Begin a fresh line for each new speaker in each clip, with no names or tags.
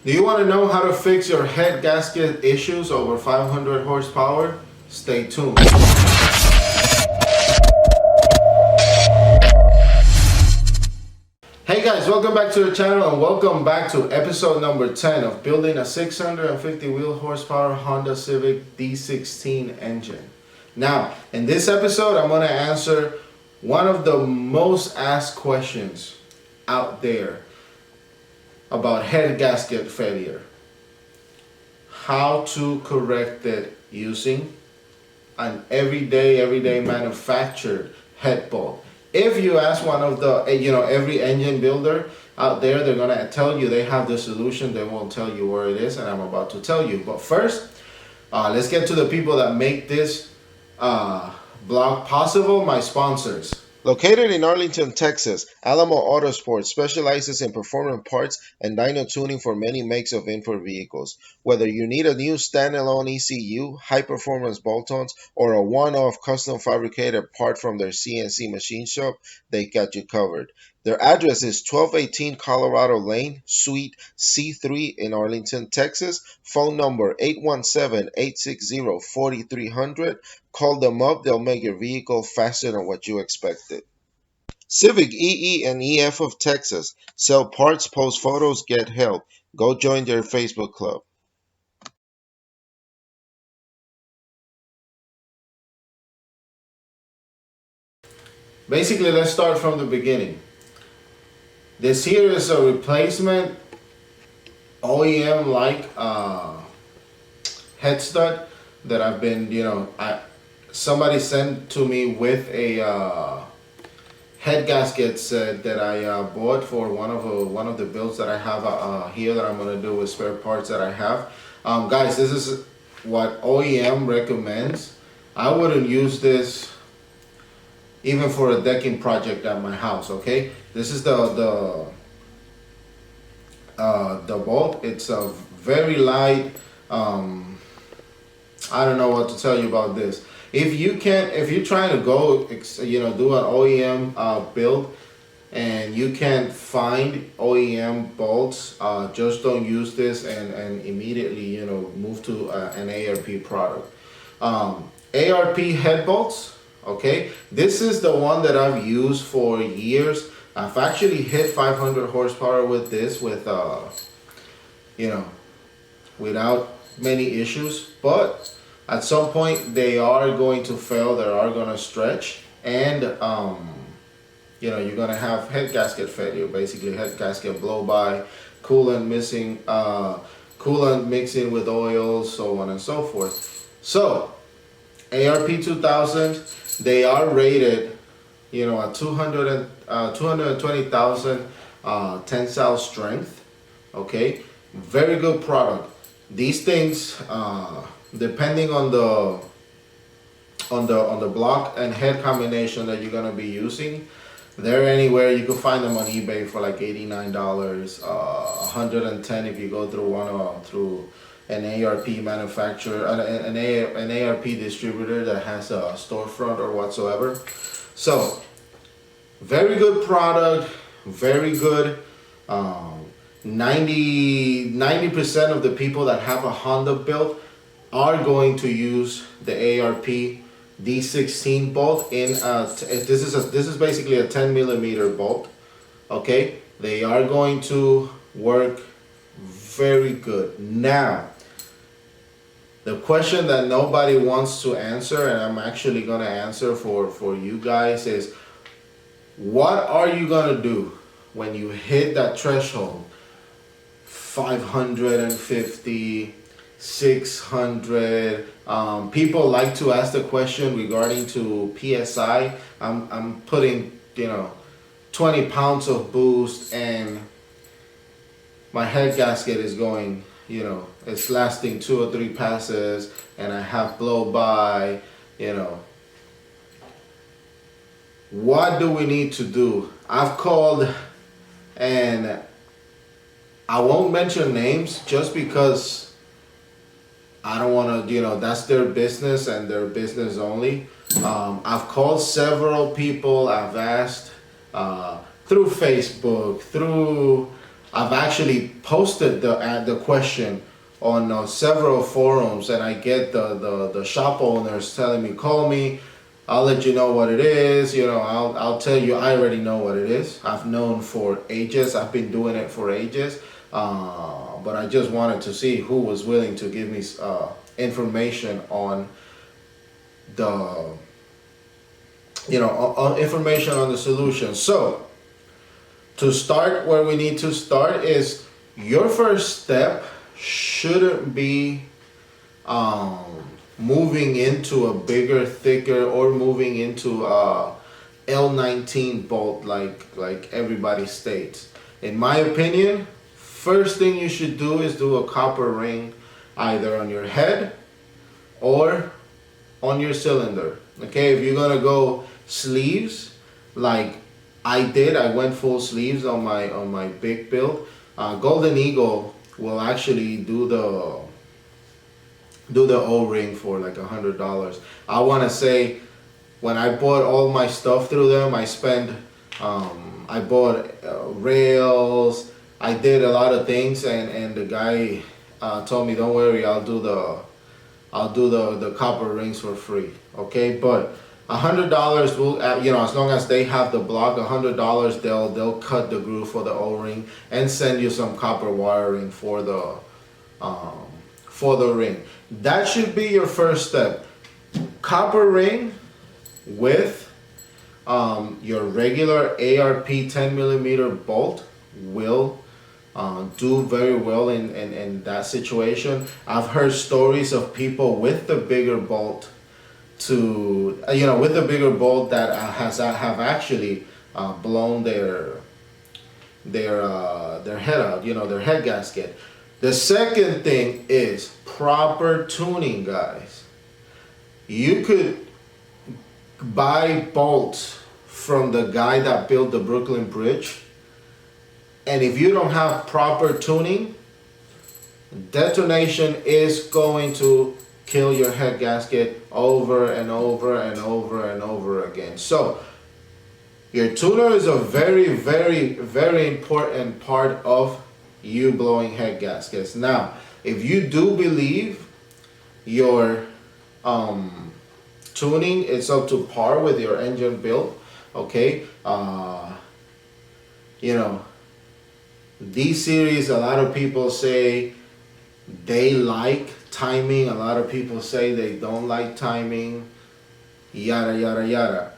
Do you want to know how to fix your head gasket issues over 500 horsepower? Stay tuned. Hey guys, welcome back to the channel and welcome back to episode number 10 of building a 650 wheel horsepower Honda Civic D16 engine. Now, in this episode, I'm going to answer one of the most asked questions out there about head gasket failure. How to correct it using an everyday manufactured head bolt. If you ask one of the, every engine builder out there, they're gonna tell you they have the solution. They won't tell you where it is, and I'm about to tell you. But first, let's get to the people that make this blog possible, my sponsors. Located in Arlington, Texas, Alamo Autosport specializes in performance parts and dyno tuning for many makes of import vehicles. Whether you need a new standalone ECU, high-performance bolt-ons, or a one-off custom fabricated part from their CNC machine shop, they got you covered. Their address is 1218 Colorado Lane, Suite C3 in Arlington, Texas. Phone number 817-860-4300. Call them up, they'll make your vehicle faster than what you expected. Civic EE and EF of Texas. Sell parts, post photos, get help. Go join their Facebook club. Basically, let's start from the beginning. This here is a replacement OEM like head stud that I've been, somebody sent to me with a head gasket set that I bought for one of the builds that I have here that I'm gonna do with spare parts that I have. Guys, this is what OEM recommends. I wouldn't use this even for a decking project at my house. Okay, this is the bolt. It's a very light. I don't know what to tell you about this. If you're trying to go, do an OEM build, and you can't find OEM bolts, just don't use this and immediately, move to an ARP product. ARP head bolts. Okay, this is the one that I've used for years. I've actually hit 500 horsepower with this, without many issues. But at some point, they are going to fail. They are going to stretch, and you're going to have head gasket failure. Basically, head gasket blow by, coolant missing, coolant mixing with oil, so on and so forth. So, ARP 2000. They are rated, at 220,000 tensile strength. Okay, very good product. These things, depending on the block and head combination that you're gonna be using, they're anywhere. You can find them on eBay for like $89, $110 if you go through an ARP manufacturer, an ARP distributor that has a storefront or whatsoever. So, very good product, very good. 90% of the people that have a Honda build are going to use the ARP D16 bolt in this is basically a 10 millimeter bolt. Okay, they are going to work very good. Now, the question that nobody wants to answer, and I'm actually going to answer for you guys, is what are you going to do when you hit that threshold? 550, 600. People like to ask the question regarding to PSI. I'm putting 20 pounds of boost, and my head gasket is going, it's lasting 2 or 3 passes, and I have blow by, What do we need to do? I've called, and I won't mention names just because I don't want to, that's their business and their business only. I've called several people. I've asked through Facebook, through I've actually posted the question on several forums, and I get the shop owners telling me, call me, I'll let you know what it is. You know, I'll tell you, I already know what it is. I've known for ages. I've been doing it for ages. But I just wanted to see who was willing to give me information on the, information on the solution. So to start, where we need to start is your first step shouldn't be moving into a bigger, thicker, or moving into a L19 bolt like everybody states. In my opinion, first thing you should do is do a copper ring either on your head or on your cylinder. Okay, if you're gonna go sleeves like I did, I went full sleeves on my big build. Golden Eagle will actually do the O-ring for like $100. I want to say when I bought all my stuff through them, I spent I bought rails. I did a lot of things, and the guy told me, don't worry, I'll do the copper rings for free. Okay, but $100 will, as long as they have the block, $100 they'll cut the groove for the O-ring and send you some copper wiring for the ring. That should be your first step. Copper ring with your regular ARP 10mm bolt will do very well in that situation. I've heard stories of people with the bigger bolt that have actually blown their head out, their head gasket. The second thing is proper tuning, guys. You could buy bolts from the guy that built the Brooklyn Bridge, and if you don't have proper tuning, detonation is going to kill your head gasket over and over and over and over again. So your tuner is a very, very, very important part of you blowing head gaskets. Now, if you do believe your tuning is up to par with your engine build, okay, D series, a lot of people say they like timing, a lot of people say they don't like timing, yada yada yada.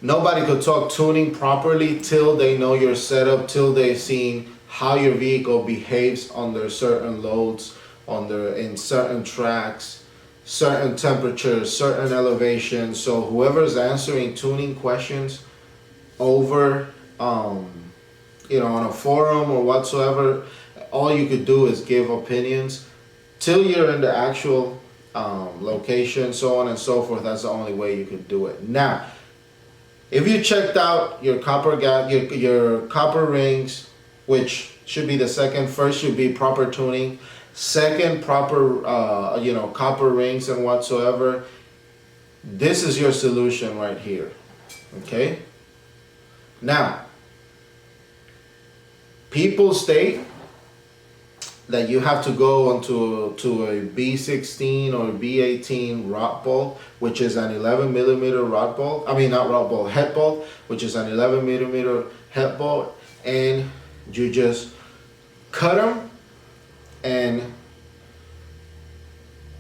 Nobody could talk tuning properly till they know your setup, till they've seen how your vehicle behaves under certain loads, in certain tracks, certain temperatures, certain elevations. So whoever's answering tuning questions over on a forum or whatsoever, all you could do is give opinions till you're in the actual location, so on and so forth. That's the only way you could do it. Now, if you checked out your your copper rings, which should be the second, first should be proper tuning, second proper copper rings and whatsoever, this is your solution right here. Okay, now people state that you have to go to a B16 or B18 rod bolt, which is an 11mm rod bolt. I mean, not rod bolt, head bolt, which is an 11mm head bolt, and you just cut them and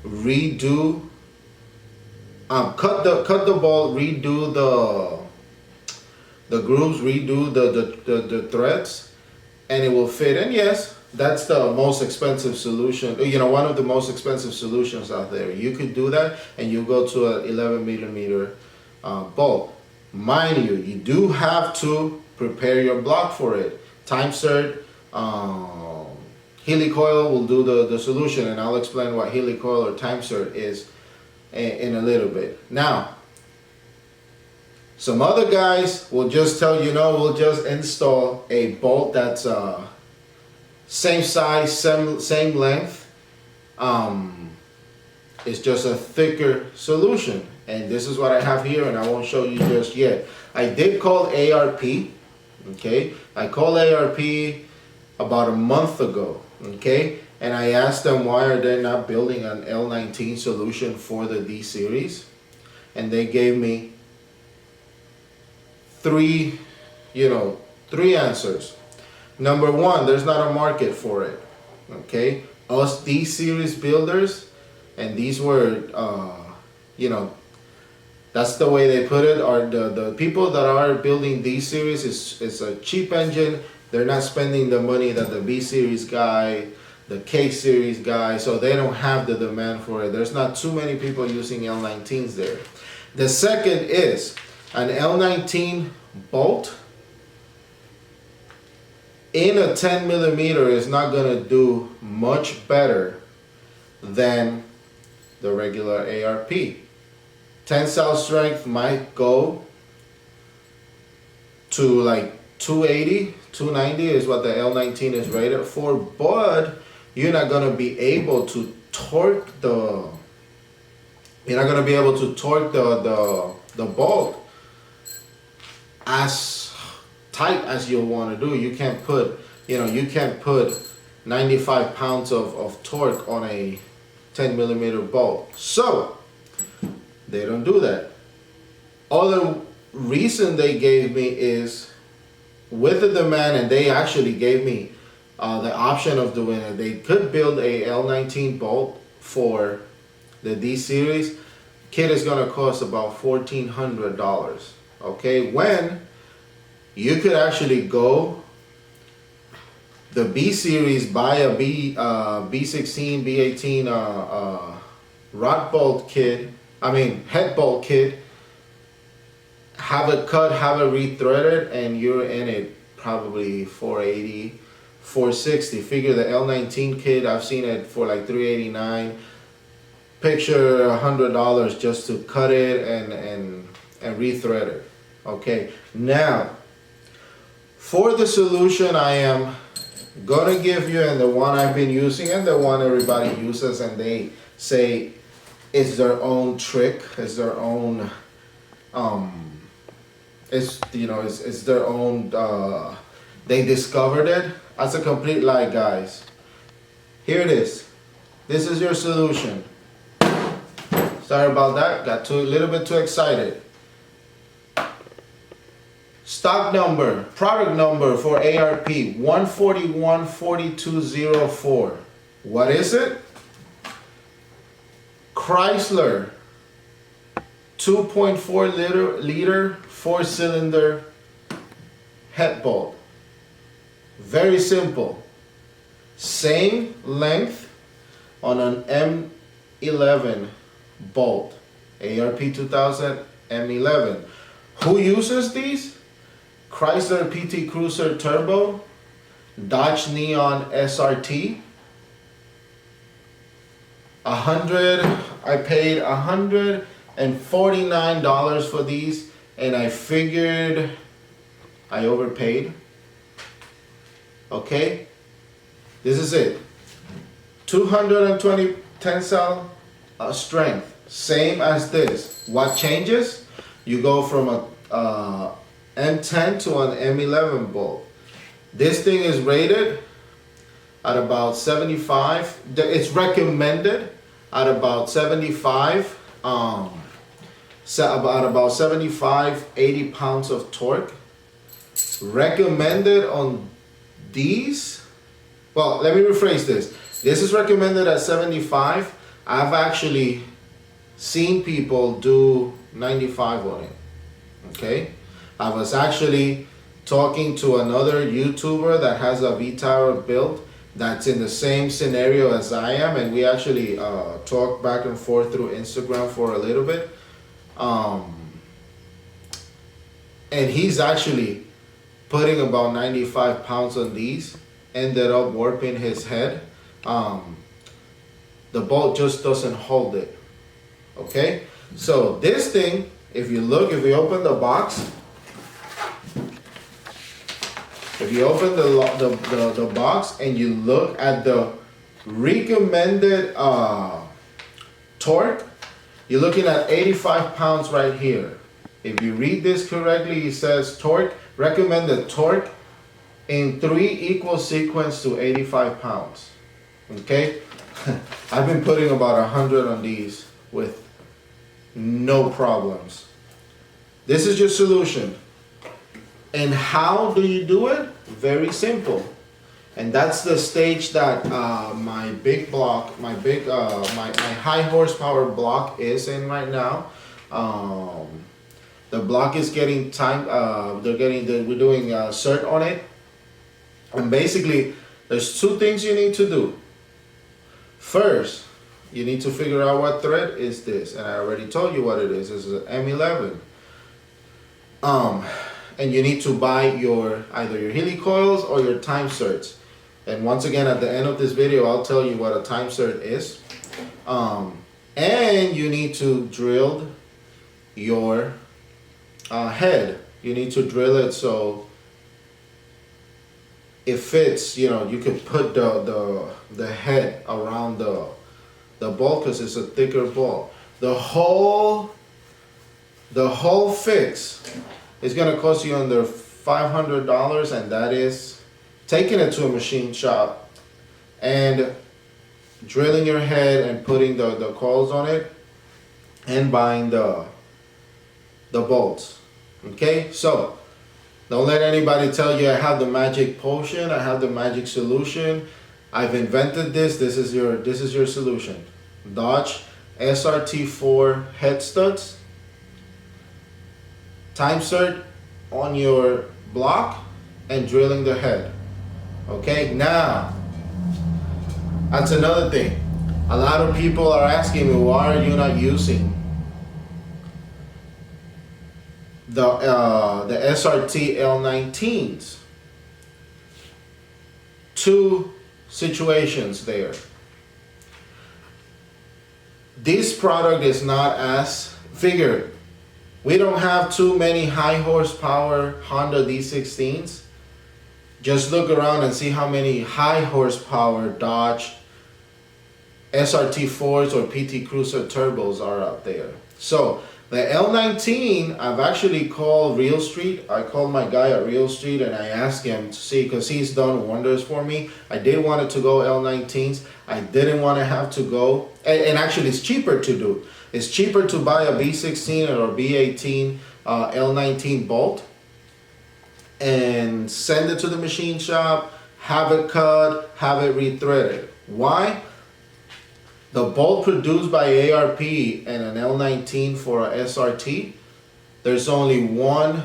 redo. Cut the bolt, redo the grooves, redo the threads, and it will fit. And yes, that's the most expensive solution, one of the most expensive solutions out there. You could do that and you go to an 11mm bolt. Mind you, you do have to prepare your block for it. Time cert, helicoil will do the solution, and I'll explain what helicoil or time cert is in a little bit. Now, some other guys will just tell you, we'll just install a bolt that's same size, same length. It's just a thicker solution, and this is what I have here, and I won't show you just yet. I did call ARP, Okay, I called ARP about a month ago. Okay, and I asked them why are they not building an L19 solution for the D series, and they gave me three answers. Number one, there's not a market for it. Okay, us D series builders, and these were that's the way they put it, are the people that are building D series is a cheap engine. They're not spending the money that the B series guy, the K series guy, so they don't have the demand for it. There's not too many people using L19s there. The second is an L19 bolt in a 10 millimeter is not gonna do much better than the regular ARP. Tensile strength might go to like 280, 290 is what the L19 is rated for, but you're not gonna be able to torque the bolt as tight as you want to do. You can't put 95 pounds of torque on a 10 millimeter bolt. So they don't do that. Other reason they gave me is with the demand, and they actually gave me the option of doing it. They could build a L19 bolt for the D series. Kit is gonna cost about $1,400. Okay, when you could actually go the B series, buy a B16, B18 rod bolt kit. Head bolt kit. Have it cut, have it rethreaded, and you're in it probably 480, 460. Figure the L19 kit, I've seen it for like $389. Picture $100 just to cut it and rethread it. Okay, now for the solution I am gonna give you, and the one I've been using and the one everybody uses, and they say it's their own trick, it's their own it's their own they discovered it. That's a complete lie, guys. Here it is. This is your solution. Sorry about that, got a little bit too excited. Stock number, product number for ARP 1414204. What is it? Chrysler 2.4 liter 4-cylinder head bolt. Very simple. Same length on an M11 bolt. ARP 2000 M11. Who uses these? Chrysler PT Cruiser Turbo, Dodge Neon SRT. I paid $149 for these, and I figured I overpaid. Okay, this is it. 220 tensile strength, same as this. What changes? You go from a M10 to an M11 bolt. This thing is rated at about 75. It's recommended at about 75, about 75, 80 pounds of torque. Recommended on these, well, let me rephrase this. This is recommended at 75. I've actually seen people do 95 on it. Okay, I was actually talking to another YouTuber that has a V-Tower built that's in the same scenario as I am, and we actually talked back and forth through Instagram for a little bit, and he's actually putting about 95 pounds on these, ended up warping his head. The bolt just doesn't hold it. Okay, so this thing, if you open the box, if you open the box and you look at the recommended torque, you're looking at 85 pounds right here. If you read this correctly, it says torque recommended torque in 3 equal sequence to 85 pounds. Okay, I've been putting about 100 on these with no problems. This is your solution. And how do you do it? Very simple. And that's the stage that my big block, my high horsepower block is in right now. The block is getting time. We're doing cert on it. And basically, there's 2 things you need to do. First, you need to figure out what thread is this, and I already told you what it is. This is an M11. And you need to buy either your helicoils or your time certs. And once again, at the end of this video, I'll tell you what a time cert is. And you need to drill your head. You need to drill it so it fits. You know, you could put the head around the ball because it's a thicker ball. The whole fix is gonna cost you under $500, and that is taking it to a machine shop and drilling your head and putting the coils on it and buying the bolts. Okay, so don't let anybody tell you I have the magic potion, I have the magic solution. I've invented this. This is your solution. Dodge SRT4 head studs, time cert on your block, and drilling the head. Okay, now that's another thing. A lot of people are asking me, why are you not using the SRT L19s? 2 situations there. This product is not as figured. We don't have too many high horsepower Honda D16s. Just look around and see how many high horsepower Dodge SRT4s or PT Cruiser turbos are out there. So the L19, I've actually called Real Street. I called my guy at Real Street and I asked him to see, because he's done wonders for me. I did want it to go L19s. I didn't want to have to go, and actually it's cheaper to do. It's cheaper to buy a B16 or a B18 L19 bolt and send it to the machine shop, have it cut, have it rethreaded. Why? The bolt produced by ARP and an L19 for a SRT, there's only one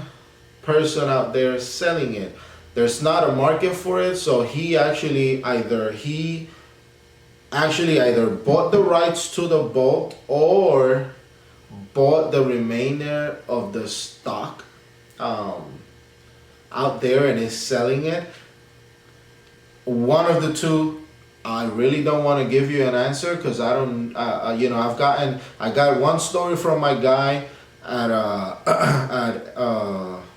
person out there selling it. There's not a market for it, so he actually either bought the rights to the bolt or bought the remainder of the stock out there and is selling it. One of the two. I really don't want to give you an answer because I don't, I got one story from my guy at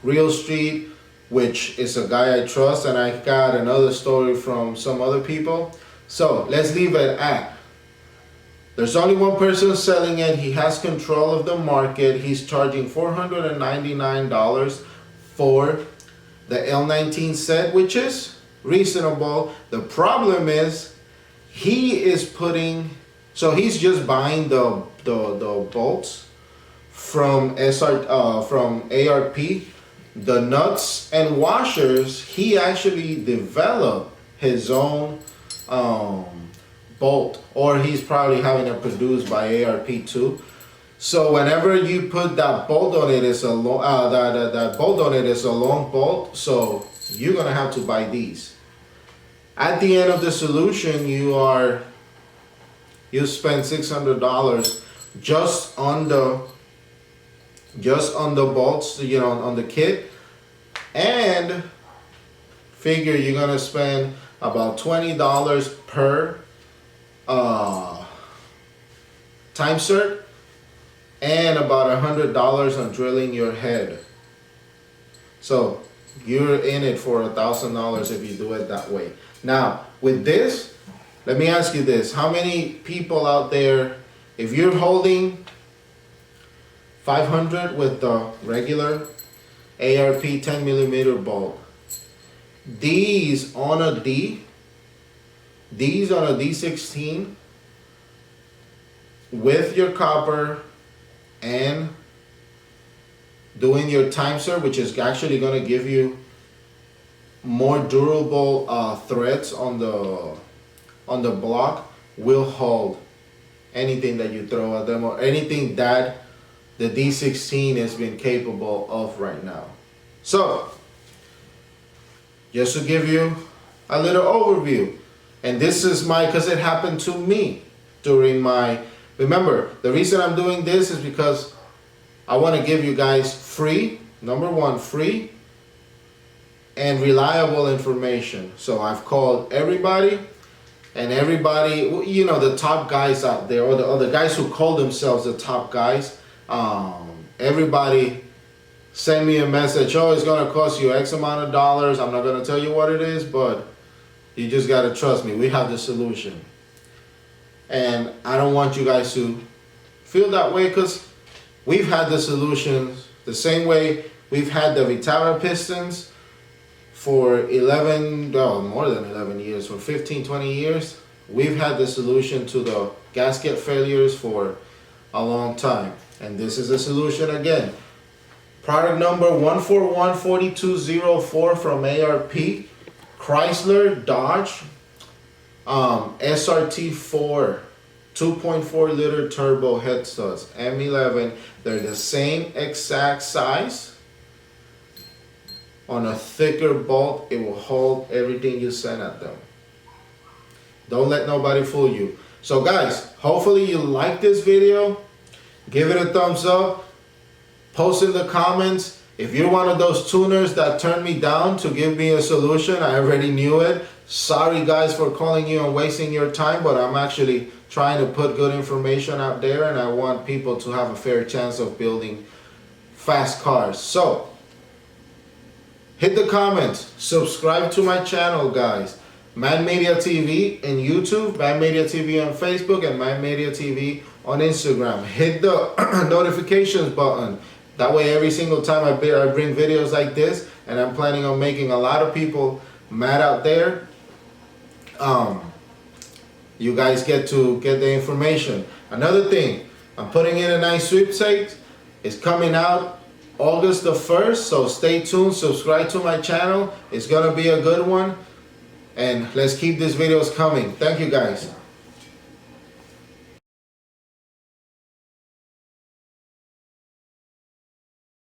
Real Street, which is a guy I trust, and I got another story from some other people. So let's leave it at, there's only one person selling it. He has control of the market. He's charging $499 for the L19 set, which is reasonable. The problem is he's just buying the bolts from ARP. The nuts and washers, he actually developed his own bolt, or he's probably having it produced by ARP too. So whenever you put that bolt on it, it's a that bolt on it is a long bolt. So you're gonna have to buy these. At the end of the solution, you spend $600 just on the bolts, on the kit, and figure you're gonna spend about $20 per time cert and about $100 on drilling your head. So you're in it for $1,000 if you do it that way. Now, with this, let me ask you this. How many people out there, if you're holding 500 with the regular ARP 10mm bolt. These on a D16 with your copper and doing your time serve, which is actually going to give you more durable threads on the block, will hold anything that you throw at them or anything that the D16 has been capable of right now. So just to give you a little overview, and this is because it happened to me during my, remember, the reason I'm doing this is because I want to give you guys free, number one, free and reliable information. So I've called everybody, and everybody, you know, the top guys out there, or the guys who call themselves the top guys, everybody send me a message. Oh, it's gonna cost you X amount of dollars. I'm not gonna tell you what it is, but you just gotta trust me. We have the solution. And I don't want you guys to feel that way, because we've had the solutions the same way we've had the Vitara pistons for more than 11 years, for 15, 20 years. We've had the solution to the gasket failures for a long time. And this is a solution again. Product number 1414204 from ARP, Chrysler, Dodge, SRT4, 2.4 liter turbo head studs, M11. They're the same exact size. On a thicker bolt, it will hold everything you send at them. Don't let nobody fool you. So guys, hopefully you like this video. Give it a thumbs up. Post in the comments if you're one of those tuners that turned me down to give me a solution. I already knew it. Sorry guys for calling you and wasting your time, but I'm actually trying to put good information out there, and I want people to have a fair chance of building fast cars. So hit the comments, subscribe to my channel, guys. Man Media TV in YouTube, Man Media TV on Facebook, and Man Media TV on Instagram. Hit the notifications button. That way every single time I bring videos like this, and I'm planning on making a lot of people mad out there, you guys get the information. Another thing, I'm putting in a nice sweepstakes. It's coming out August the 1st, so stay tuned, subscribe to my channel. It's gonna be a good one, and let's keep these videos coming. Thank you guys.